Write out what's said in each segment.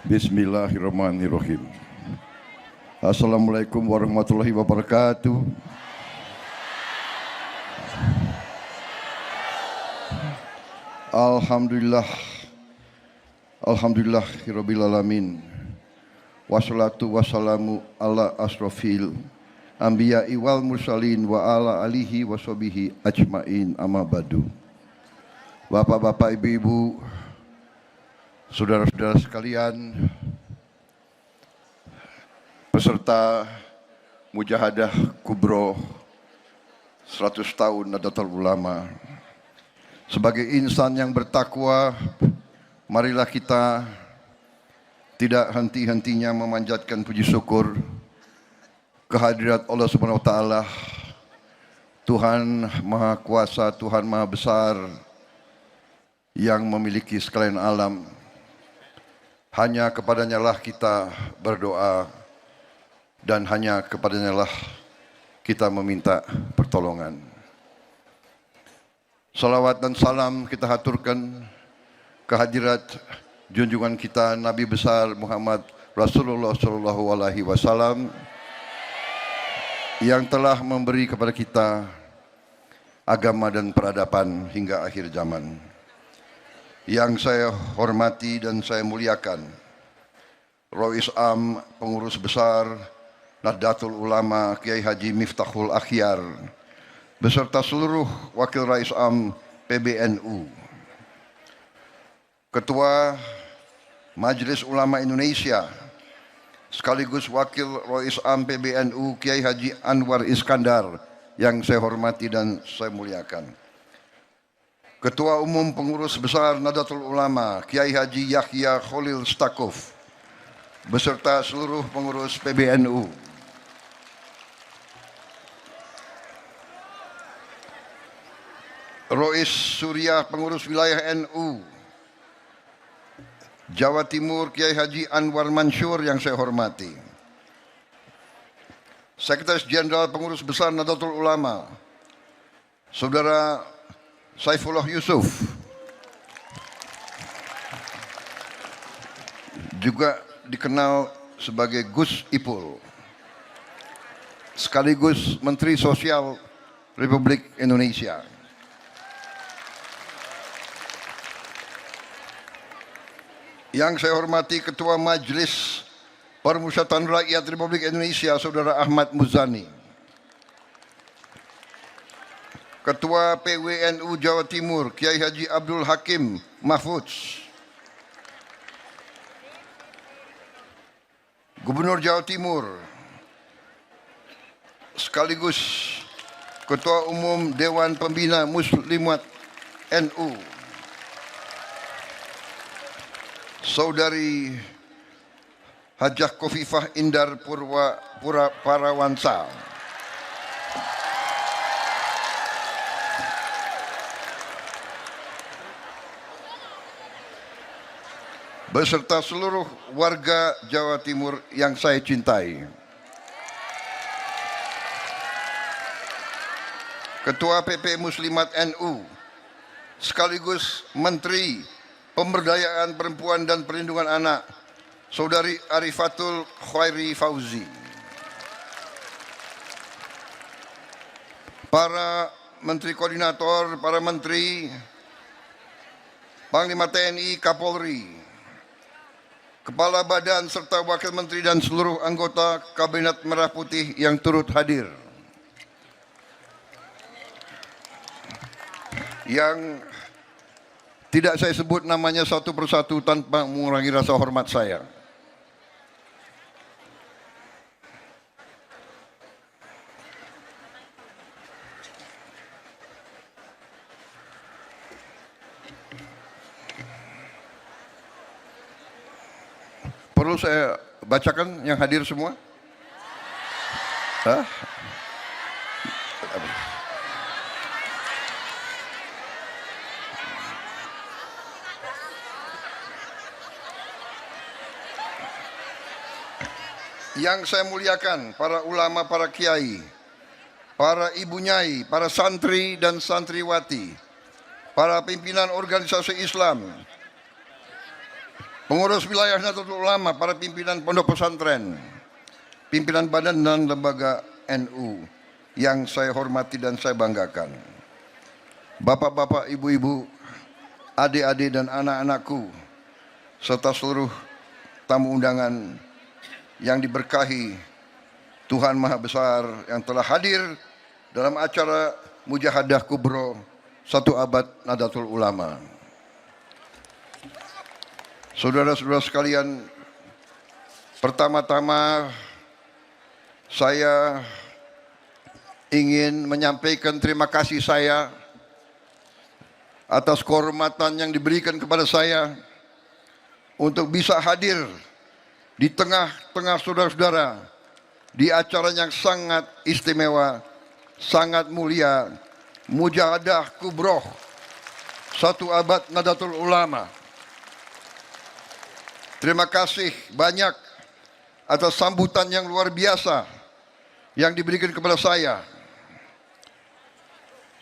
Bismillahirrahmanirrahim. Assalamualaikum warahmatullahi wabarakatuh. Alhamdulillah. Alhamdulillahirabbil alamin. Wassalatu wassalamu ala asrofil anbiya'i wal mursalin wa ala alihi washabihi ajmain, amma ba'du. Bapak-bapak, ibu-ibu, saudara-saudara sekalian, peserta Mujahadah Kubro 100 tahun Nahdlatul Ulama. Sebagai insan yang bertakwa, marilah kita tidak henti-hentinya memanjatkan puji syukur kehadirat Allah Subhanahu wa taala, Tuhan Maha Kuasa, Tuhan Maha Besar yang memiliki sekalian alam. Hanya kepadanya lah kita berdoa dan hanya kepadanya lah kita meminta pertolongan. Salawat dan salam kita haturkan kehadirat junjungan kita Nabi besar Muhammad Rasulullah Shallallahu Alaihi Wasallam yang telah memberi kepada kita agama dan peradaban hingga akhir zaman. Yang saya hormati dan saya muliakan Rois Am, Pengurus Besar Nahdlatul Ulama Kiai Haji Miftahul Akhyar, beserta seluruh Wakil Rais Am PBNU, Ketua Majelis Ulama Indonesia sekaligus Wakil Rois Am PBNU Kiai Haji Anwar Iskandar yang saya hormati dan saya muliakan, Ketua Umum Pengurus Besar Nahdlatul Ulama Kiai Haji Yahya Khalil Stakuf beserta seluruh pengurus PBNU, Rois Surya Pengurus Wilayah NU Jawa Timur Kiai Haji Anwar Mansur yang saya hormati, Sekretaris Jenderal Pengurus Besar Nahdlatul Ulama Saudara Saifullah Yusuf, juga dikenal sebagai Gus Ipul, sekaligus Menteri Sosial Republik Indonesia. Yang saya hormati Ketua Majelis Permusyawaratan Rakyat Republik Indonesia Saudara Ahmad Muzani, Ketua PWNU Jawa Timur Kiai Haji Abdul Hakim Mahfudz, Gubernur Jawa Timur sekaligus Ketua Umum Dewan Pembina Muslimat NU Saudari Hajah Khofifah Indar Parawansa, beserta seluruh warga Jawa Timur yang saya cintai, Ketua PP Muslimat NU sekaligus Menteri Pemberdayaan Perempuan dan Perlindungan Anak Saudari Arifatul Khairi Fauzi, para Menteri Koordinator, para Menteri, Panglima TNI, Kapolri, Kepala Badan serta Wakil Menteri dan seluruh anggota Kabinet Merah Putih yang turut hadir. Yang tidak saya sebut namanya satu persatu tanpa mengurangi rasa hormat saya. Perlu saya bacakan yang hadir semua? Hah? Yang saya muliakan para ulama, para kiai, para ibu nyai, para santri dan santriwati, para pimpinan organisasi Islam, pengurus wilayah Nahdlatul Ulama, para pimpinan pondok pesantren, pimpinan badan dan lembaga NU yang saya hormati dan saya banggakan, bapak-bapak, ibu-ibu, adik-adik dan anak-anakku, serta seluruh tamu undangan yang diberkahi Tuhan Maha Besar yang telah hadir dalam acara Mujahadah Kubro 1 abad Nahdlatul Ulama. Saudara-saudara sekalian, pertama-tama saya ingin menyampaikan terima kasih saya atas kehormatan yang diberikan kepada saya untuk bisa hadir di tengah-tengah saudara-saudara di acara yang sangat istimewa, sangat mulia, Mujahadah Kubro 1 abad Nahdlatul Ulama. Terima kasih banyak atas sambutan yang luar biasa yang diberikan kepada saya.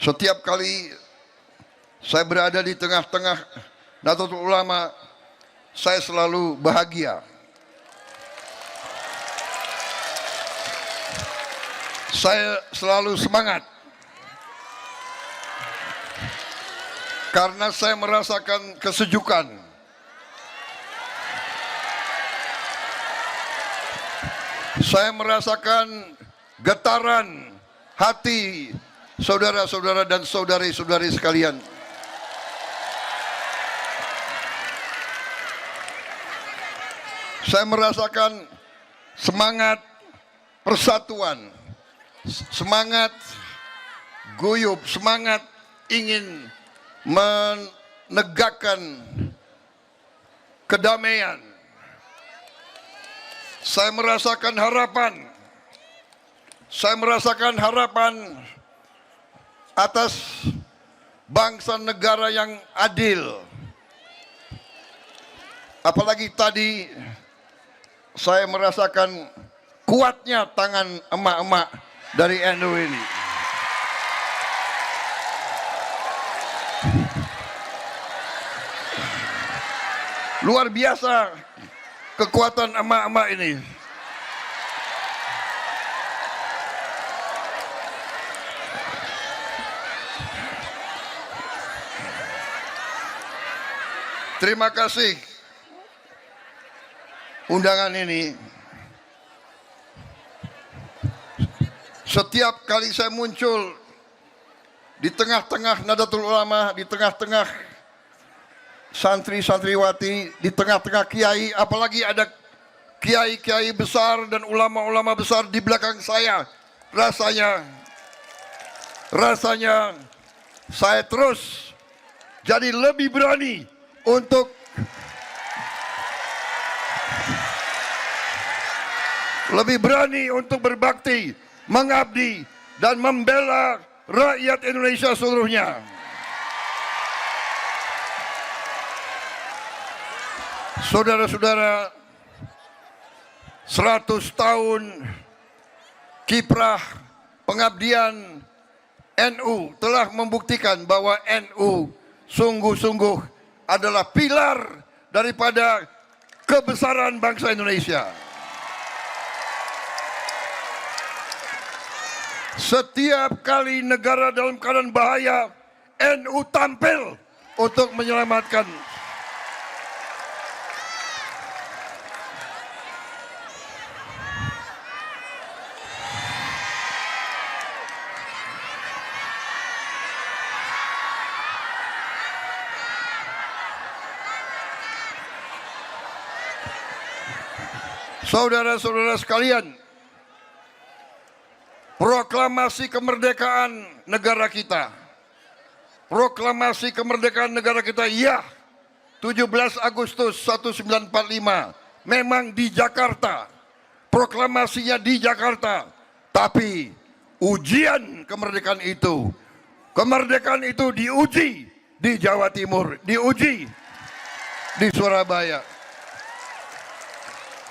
Setiap kali saya berada di tengah-tengah Nahdlatul Ulama, saya selalu bahagia. Saya selalu semangat. Karena saya merasakan kesejukan. Saya merasakan getaran hati saudara-saudara dan saudari-saudari sekalian. Saya merasakan semangat persatuan, semangat guyup, semangat ingin menegakkan kedamaian. Saya merasakan harapan. Saya merasakan harapan atas bangsa negara yang adil. Apalagi tadi saya merasakan kuatnya tangan emak-emak dari NU ini. Luar biasa kekuatan emak-emak ini. Terima kasih undangan ini. Setiap kali saya muncul di tengah-tengah Nahdlatul Ulama, di tengah-tengah santri-santriwati, di tengah-tengah kiai, apalagi ada kiai-kiai besar dan ulama-ulama besar di belakang saya, rasanya saya terus jadi lebih berani untuk berbakti, mengabdi dan membela rakyat Indonesia seluruhnya. Saudara-saudara, 100 tahun kiprah pengabdian NU telah membuktikan bahwa NU sungguh-sungguh adalah pilar daripada kebesaran bangsa Indonesia. Setiap kali negara dalam keadaan bahaya, NU tampil untuk menyelamatkan. Saudara-saudara sekalian, proklamasi kemerdekaan negara kita. Proklamasi kemerdekaan negara kita, ya, 17 Agustus 1945, memang di Jakarta. Proklamasinya di Jakarta. Tapi ujian kemerdekaan itu diuji di Jawa Timur, diuji di Surabaya,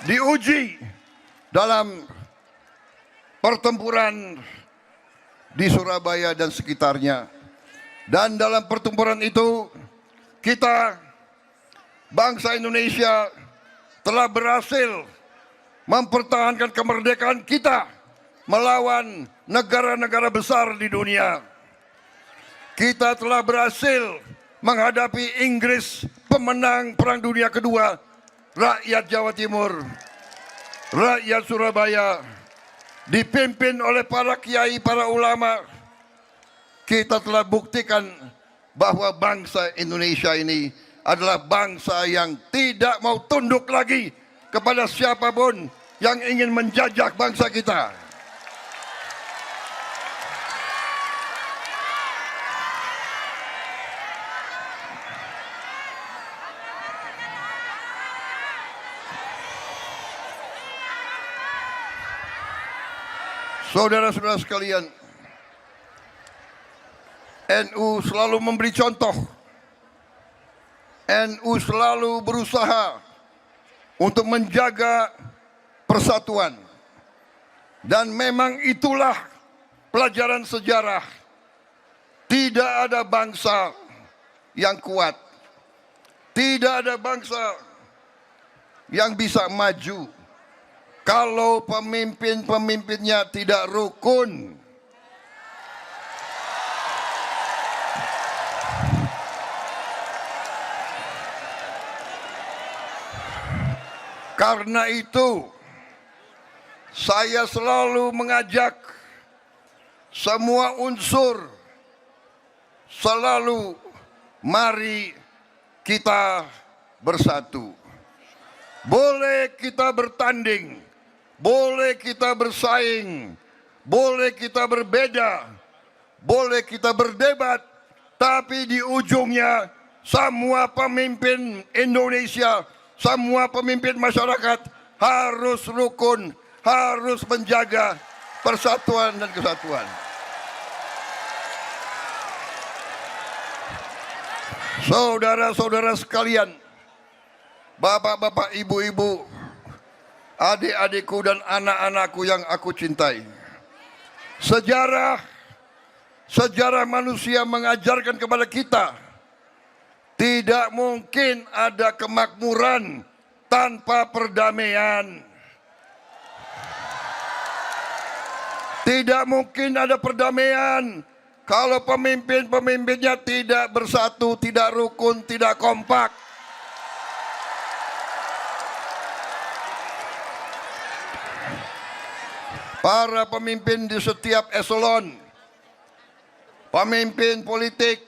diuji dalam pertempuran di Surabaya dan sekitarnya. Dan dalam pertempuran itu kita bangsa Indonesia telah berhasil mempertahankan kemerdekaan kita melawan negara-negara besar di dunia. Kita telah berhasil menghadapi Inggris, pemenang Perang Dunia Kedua, rakyat Jawa Timur, rakyat Surabaya, dipimpin oleh para kiai, para ulama. Kita telah buktikan bahwa bangsa Indonesia ini adalah bangsa yang tidak mau tunduk lagi kepada siapapun yang ingin menjajah bangsa kita. Saudara-saudara sekalian, NU selalu memberi contoh. NU selalu berusaha untuk menjaga persatuan. Dan memang itulah pelajaran sejarah. Tidak ada bangsa yang kuat. Tidak ada bangsa yang bisa maju kalau pemimpin-pemimpinnya tidak rukun. Karena itu, saya selalu mengajak semua unsur, selalu mari kita bersatu. Boleh kita bertanding, boleh kita bersaing, boleh kita berbeda, boleh kita berdebat, tapi di ujungnya semua pemimpin Indonesia, semua pemimpin masyarakat harus rukun, harus menjaga persatuan dan kesatuan. Saudara-saudara sekalian, bapak-bapak, ibu-ibu, adik-adikku dan anak-anakku yang aku cintai. Sejarah manusia mengajarkan kepada kita, tidak mungkin ada kemakmuran tanpa perdamaian. Tidak mungkin ada perdamaian kalau pemimpin-pemimpinnya tidak bersatu, tidak rukun, tidak kompak. Para pemimpin di setiap eselon, pemimpin politik,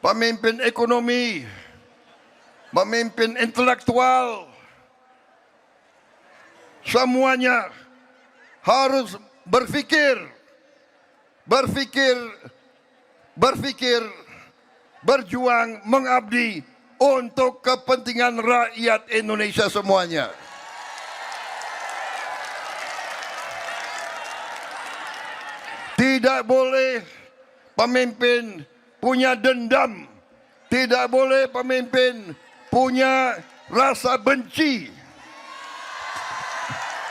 pemimpin ekonomi, pemimpin intelektual, semuanya harus berpikir, berjuang, mengabdi untuk kepentingan rakyat Indonesia semuanya. Tidak boleh pemimpin punya dendam. Tidak boleh pemimpin punya rasa benci.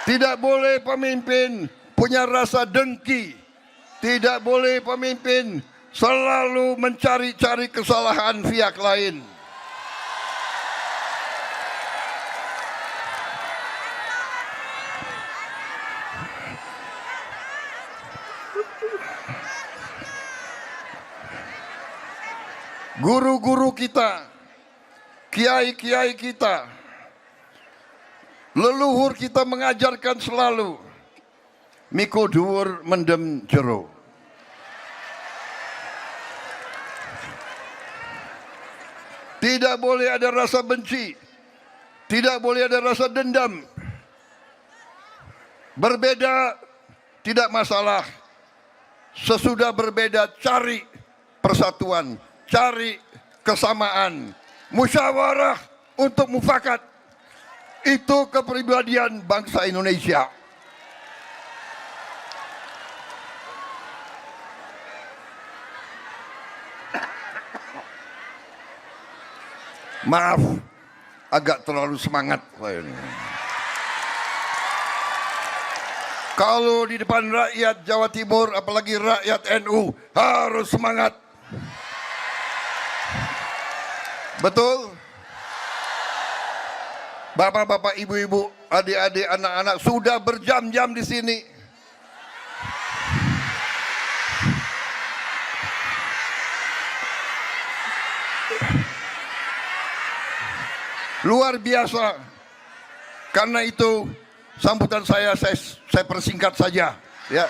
Tidak boleh pemimpin punya rasa dengki. Tidak boleh pemimpin selalu mencari-cari kesalahan pihak lain. Guru-guru kita, kiai-kiai kita, leluhur kita mengajarkan selalu, miko dhuwur mendem jero. Tidak boleh ada rasa benci, tidak boleh ada rasa dendam. Berbeda tidak masalah. Sesudah berbeda cari persatuan, cari kesamaan, musyawarah untuk mufakat. Itu kepribadian bangsa Indonesia. Maaf, agak terlalu semangat saya ini. Kalau di depan rakyat Jawa Timur, apalagi rakyat NU, harus semangat. Betul? Bapak-bapak, ibu-ibu, adik-adik, anak-anak sudah berjam-jam di sini. Luar biasa. Karena itu sambutan saya persingkat saja, ya.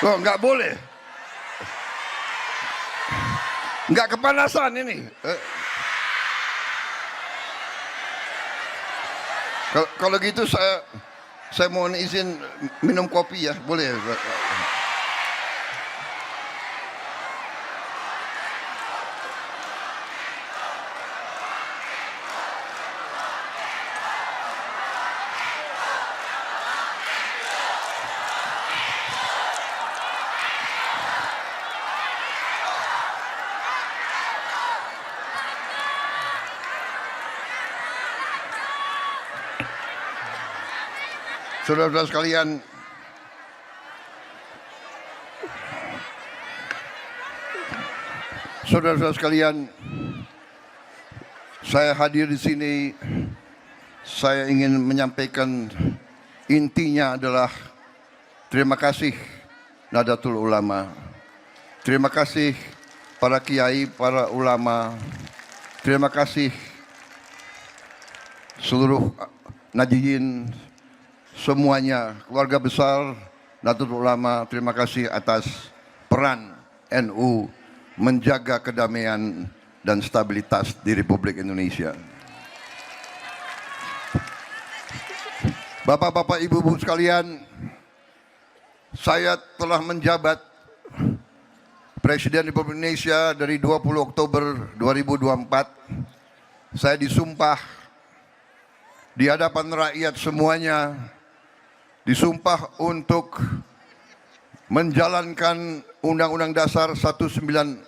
Oh, nggak boleh. Nggak kepanasan ini. Kalau gitu saya mohon izin minum kopi ya, boleh? Saudara-saudara sekalian, saudara-saudara sekalian, saya hadir di sini. Saya ingin menyampaikan intinya adalah terima kasih Nahdlatul Ulama, terima kasih para kiai, para ulama, terima kasih seluruh nahdliyin, semuanya, keluarga besar Nahdlatul Ulama, terima kasih atas peran NU menjaga kedamaian dan stabilitas di Republik Indonesia. Bapak-bapak, ibu-ibu sekalian, saya telah menjabat Presiden Republik Indonesia dari 20 Oktober 2024. Saya disumpah di hadapan rakyat semuanya, disumpah untuk menjalankan Undang-Undang Dasar 1945.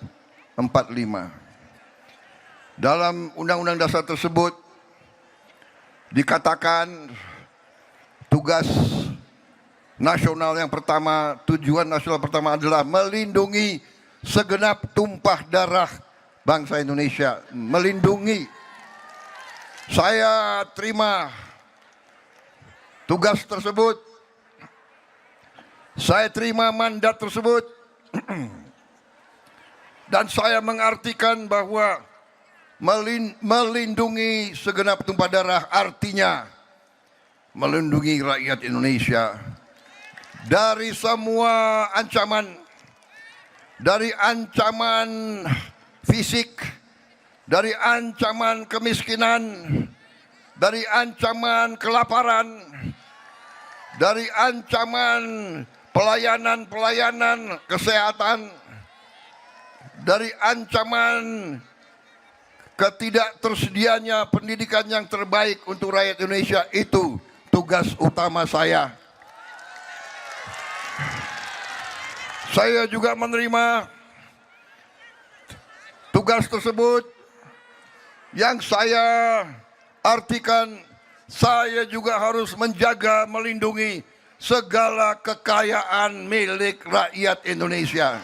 Dalam Undang-Undang Dasar tersebut dikatakan tugas nasional yang pertama, tujuan nasional pertama adalah melindungi segenap tumpah darah bangsa Indonesia. Melindungi. Saya terima tugas tersebut. Saya terima mandat tersebut dan saya mengartikan bahwa melindungi segenap tumpah darah artinya melindungi rakyat Indonesia dari semua ancaman, dari ancaman fisik, dari ancaman kemiskinan, dari ancaman kelaparan, dari ancaman pelayanan kesehatan, dari ancaman ketidaktersedianya pendidikan yang terbaik untuk rakyat Indonesia. Itu tugas utama saya. Saya juga menerima tugas tersebut yang saya artikan saya juga harus menjaga, melindungi segala kekayaan milik rakyat Indonesia.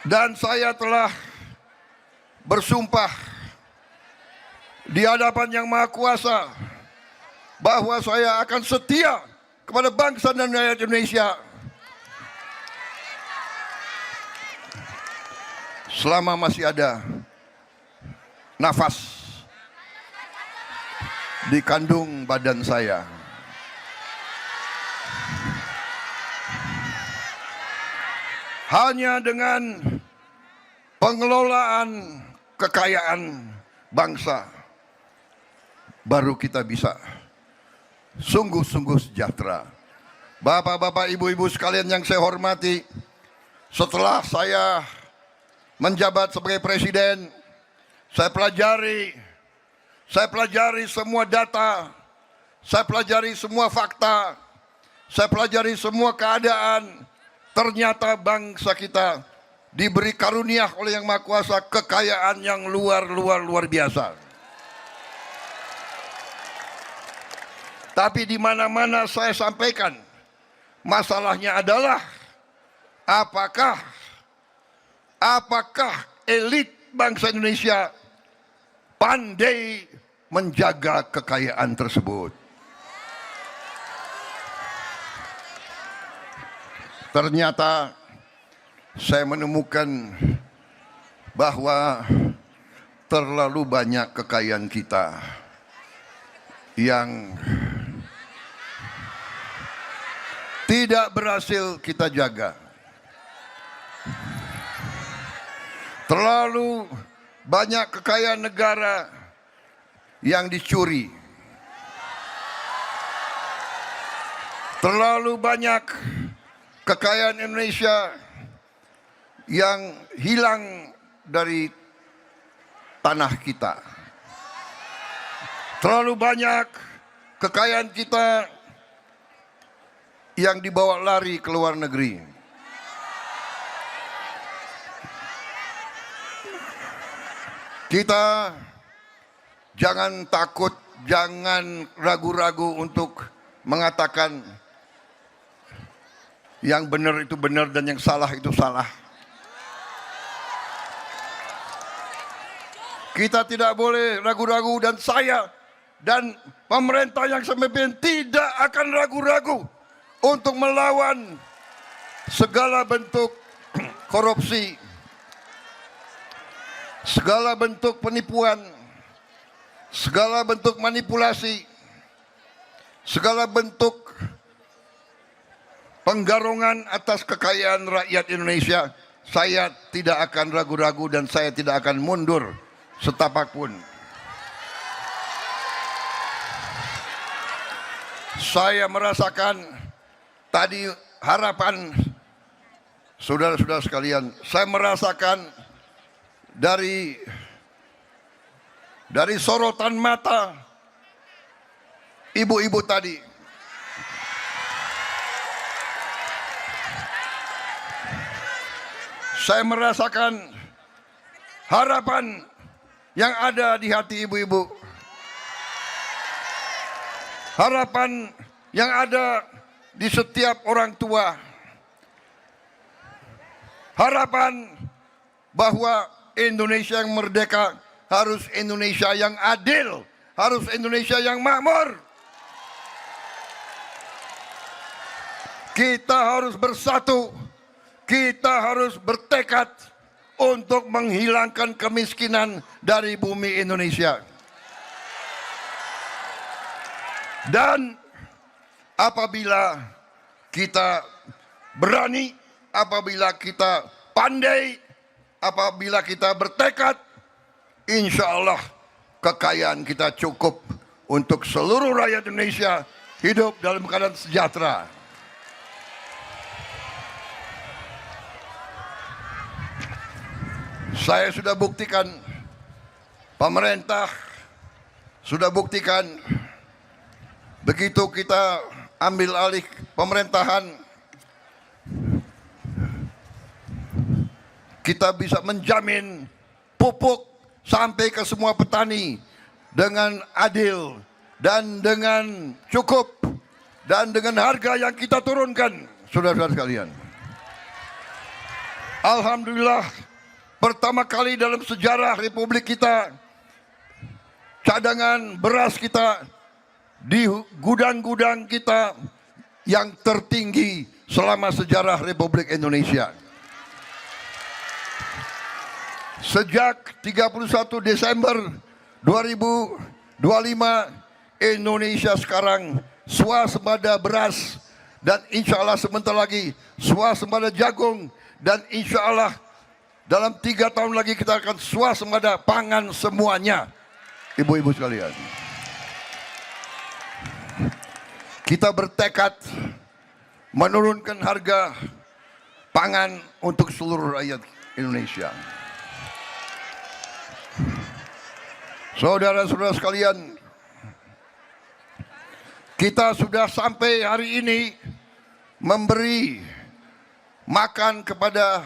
Dan saya telah bersumpah di hadapan Yang Maha Kuasa bahwa saya akan setia kepada bangsa dan rakyat Indonesia selama masih ada nafas di kandung badan saya. Hanya dengan pengelolaan kekayaan bangsa baru kita bisa sungguh-sungguh sejahtera. Bapak-bapak, ibu-ibu sekalian yang saya hormati, setelah saya menjabat sebagai presiden, saya pelajari semua data, saya pelajari semua fakta, saya pelajari semua keadaan. Ternyata bangsa kita diberi karunia oleh Yang Maha Kuasa kekayaan yang luar biasa. Tapi di mana-mana saya sampaikan, masalahnya adalah apakah elit bangsa Indonesia pandai menjaga kekayaan tersebut. Ternyata saya menemukan bahwa terlalu banyak kekayaan kita yang tidak berhasil kita jaga. Terlalu banyak kekayaan negara yang dicuri. Terlalu banyak kekayaan Indonesia yang hilang dari tanah kita. Terlalu banyak kekayaan kita yang dibawa lari ke luar negeri. Kita jangan takut, jangan ragu-ragu untuk mengatakan yang benar itu benar dan yang salah itu salah. Kita tidak boleh ragu-ragu, dan saya dan pemerintah yang saya pimpin tidak akan ragu-ragu untuk melawan segala bentuk korupsi, segala bentuk penipuan, segala bentuk manipulasi, segala bentuk penggarongan atas kekayaan rakyat Indonesia. Saya tidak akan ragu-ragu dan saya tidak akan mundur setapak pun. Saya merasakan tadi harapan saudara-saudara sekalian. Saya merasakan dari sorotan mata ibu-ibu tadi. Saya merasakan harapan yang ada di hati ibu-ibu. Harapan yang ada di setiap orang tua. Harapan bahwa Indonesia yang merdeka harus Indonesia yang adil, harus Indonesia yang makmur. Kita harus bersatu, kita harus bertekad untuk menghilangkan kemiskinan dari bumi Indonesia. Dan apabila kita berani, apabila kita pandai, apabila kita bertekad, insya Allah kekayaan kita cukup untuk seluruh rakyat Indonesia hidup dalam keadaan sejahtera. Saya sudah buktikan, pemerintah sudah buktikan, begitu kita ambil alih pemerintahan, kita bisa menjamin pupuk sampai ke semua petani dengan adil dan dengan cukup dan dengan harga yang kita turunkan, saudara-saudara sekalian. Alhamdulillah, pertama kali dalam sejarah Republik kita, cadangan beras kita di gudang-gudang kita yang tertinggi selama sejarah Republik Indonesia. Sejak 31 Desember 2025, Indonesia sekarang swasembada beras, dan insya Allah sebentar lagi swasembada jagung, dan insya Allah dalam 3 tahun lagi kita akan swasembada pangan semuanya. Ibu-ibu sekalian, kita bertekad menurunkan harga pangan untuk seluruh rakyat Indonesia. Saudara-saudara sekalian, kita sudah sampai hari ini memberi makan kepada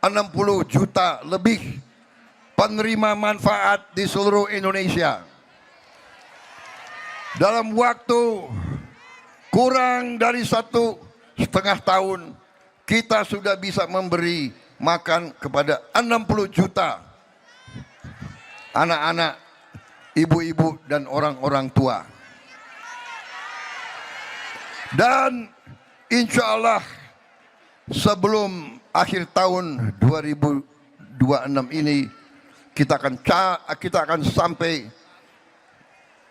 60 juta lebih penerima manfaat di seluruh Indonesia. Dalam waktu kurang dari 1,5 tahun, kita sudah bisa memberi makan kepada 60 juta anak-anak, ibu-ibu, dan orang-orang tua. Dan insya Allah sebelum akhir tahun 2026 ini kita akan sampai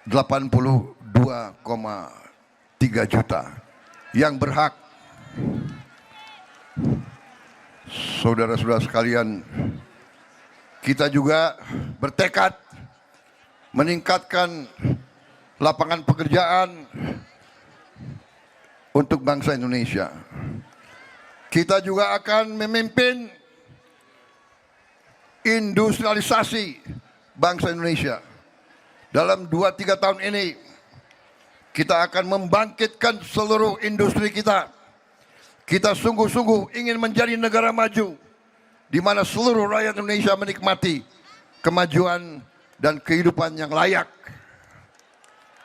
82,3 juta yang berhak. Saudara-saudara sekalian, kita juga bertekad meningkatkan lapangan pekerjaan untuk bangsa Indonesia. Kita juga akan memimpin industrialisasi bangsa Indonesia. Dalam 2-3 tahun ini kita akan membangkitkan seluruh industri kita. Kita sungguh-sungguh ingin menjadi negara maju di mana seluruh rakyat Indonesia menikmati kemajuan dan kehidupan yang layak.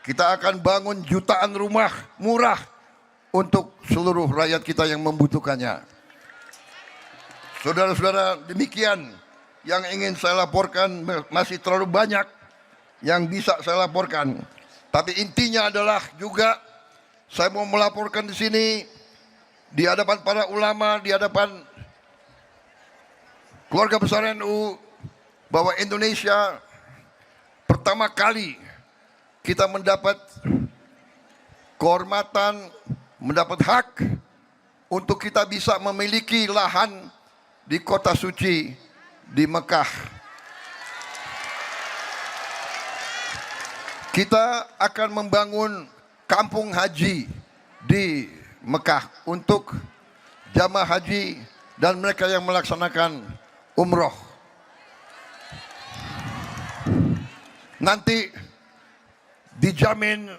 Kita akan bangun jutaan rumah murah untuk seluruh rakyat kita yang membutuhkannya. Saudara-saudara, demikian yang ingin saya laporkan. Masih terlalu banyak yang bisa saya laporkan, tapi intinya adalah juga saya mau melaporkan di sini di hadapan para ulama, di hadapan keluarga besar NU, bahwa Indonesia pertama kali kita mendapat kehormatan, mendapat hak untuk kita bisa memiliki lahan di kota suci di Mekah. Kita akan membangun kampung haji di Mekah untuk jamaah haji dan mereka yang melaksanakan umroh. Nanti dijamin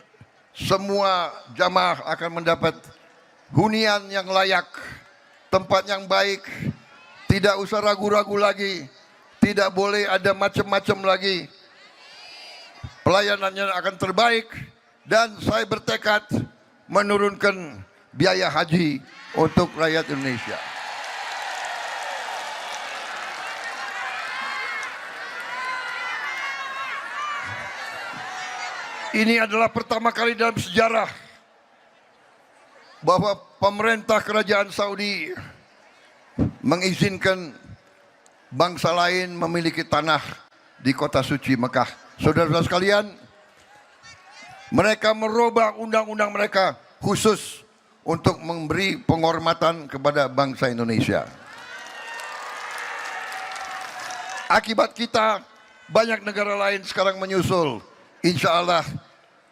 semua jamaah akan mendapat hunian yang layak, tempat yang baik, tidak usah ragu-ragu lagi, tidak boleh ada macam-macam lagi. Pelayanannya akan terbaik dan saya bertekad menurunkan biaya haji untuk rakyat Indonesia. Ini adalah pertama kali dalam sejarah bahwa pemerintah kerajaan Saudi mengizinkan bangsa lain memiliki tanah di kota suci Mekah. Saudara-saudara sekalian, mereka merubah undang-undang mereka khusus untuk memberi penghormatan kepada bangsa Indonesia. Akibat kita, banyak negara lain sekarang menyusul. Insya Allah,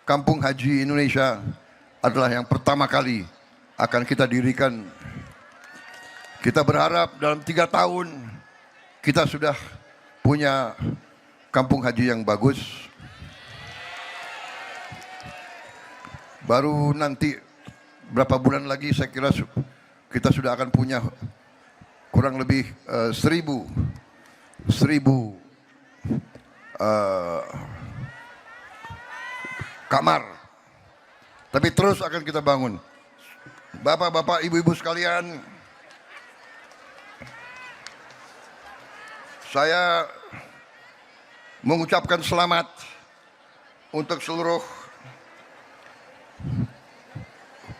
Kampung Haji Indonesia adalah yang pertama kali akan kita dirikan. Kita berharap dalam 3 tahun kita sudah punya kampung haji yang bagus. Baru nanti berapa bulan lagi saya kira kita sudah akan punya kurang lebih 1.000 kamar. Tapi terus akan kita bangun. Bapak-bapak, ibu-ibu sekalian, saya mengucapkan selamat untuk seluruh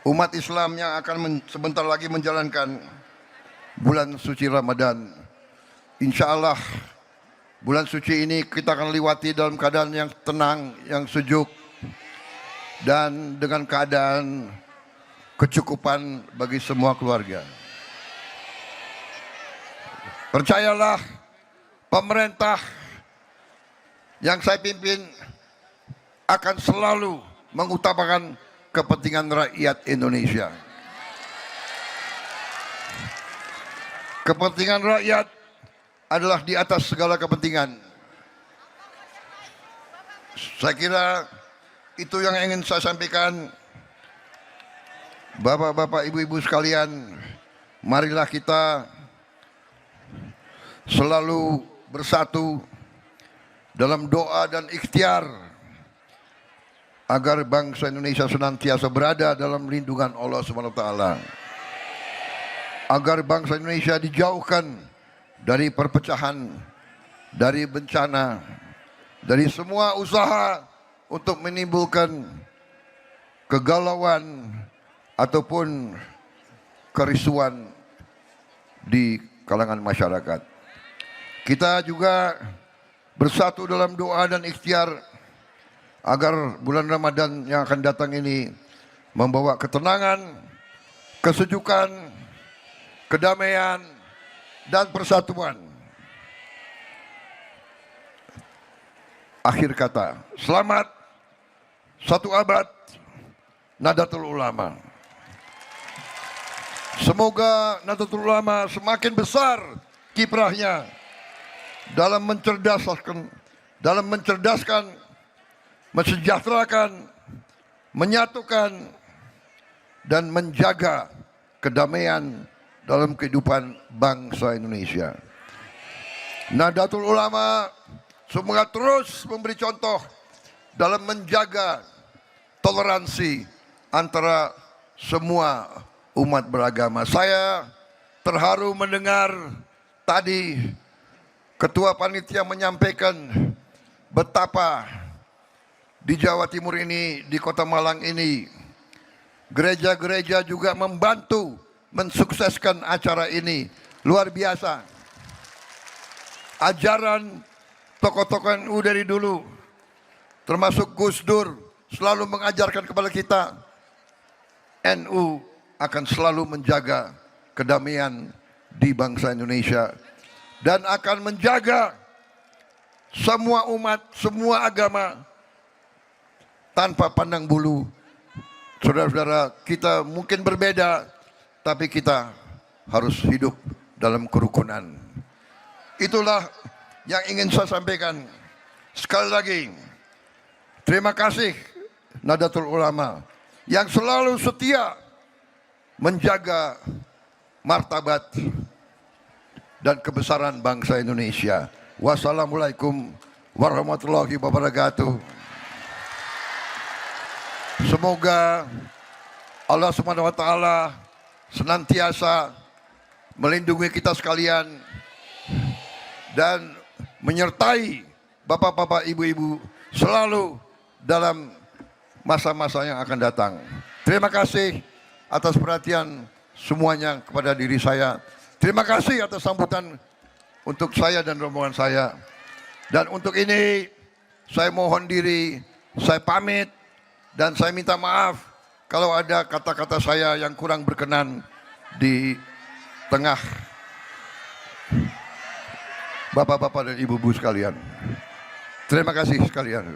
umat Islam yang akan sebentar lagi menjalankan bulan suci Ramadan. Insya Allah bulan suci ini kita akan lewati dalam keadaan yang tenang, yang sejuk, dan dengan keadaan kecukupan bagi semua keluarga. Percayalah, pemerintah yang saya pimpin akan selalu mengutamakan kepentingan rakyat Indonesia. Kepentingan rakyat adalah di atas segala kepentingan. Saya kira itu yang ingin saya sampaikan. Bapak-bapak, ibu-ibu sekalian, marilah kita selalu bersatu dalam doa dan ikhtiar agar bangsa Indonesia senantiasa berada dalam lindungan Allah Subhanahu wa taala. Agar bangsa Indonesia dijauhkan dari perpecahan, dari bencana, dari semua usaha untuk menimbulkan kegalauan ataupun kerisuan di kalangan masyarakat. Kita juga bersatu dalam doa dan ikhtiar agar bulan Ramadan yang akan datang ini membawa ketenangan, kesejukan, kedamaian, dan persatuan. Akhir kata, selamat 1 abad Nahdlatul Ulama. Semoga Nahdlatul Ulama semakin besar kiprahnya dalam mencerdaskan, mensejahterakan, menyatukan, dan menjaga kedamaian dalam kehidupan bangsa Indonesia. Nahdlatul Ulama semoga terus memberi contoh dalam menjaga toleransi antara semua umat beragama. Saya terharu mendengar tadi Ketua Panitia menyampaikan betapa di Jawa Timur ini, di Kota Malang ini, gereja-gereja juga membantu mensukseskan acara ini. Luar biasa. Ajaran tokoh-tokoh NU dari dulu, termasuk Gus Dur, selalu mengajarkan kepada kita, NU akan selalu menjaga kedamaian di bangsa Indonesia dan akan menjaga semua umat, semua agama tanpa pandang bulu. Saudara-saudara, kita mungkin berbeda, tapi kita harus hidup dalam kerukunan. Itulah yang ingin saya sampaikan. Sekali lagi, terima kasih Nahdlatul Ulama yang selalu setia menjaga martabat dan kebesaran bangsa Indonesia. Wassalamualaikum warahmatullahi wabarakatuh. Semoga Allah Subhanahu wa taala senantiasa melindungi kita sekalian dan menyertai bapak-bapak, ibu-ibu selalu dalam masa-masa yang akan datang. Terima kasih atas perhatian semuanya kepada diri saya. Terima kasih atas sambutan untuk saya dan rombongan saya. Dan untuk ini saya mohon diri, saya pamit, dan saya minta maaf kalau ada kata-kata saya yang kurang berkenan di tengah bapak-bapak dan ibu-ibu sekalian. Terima kasih sekalian.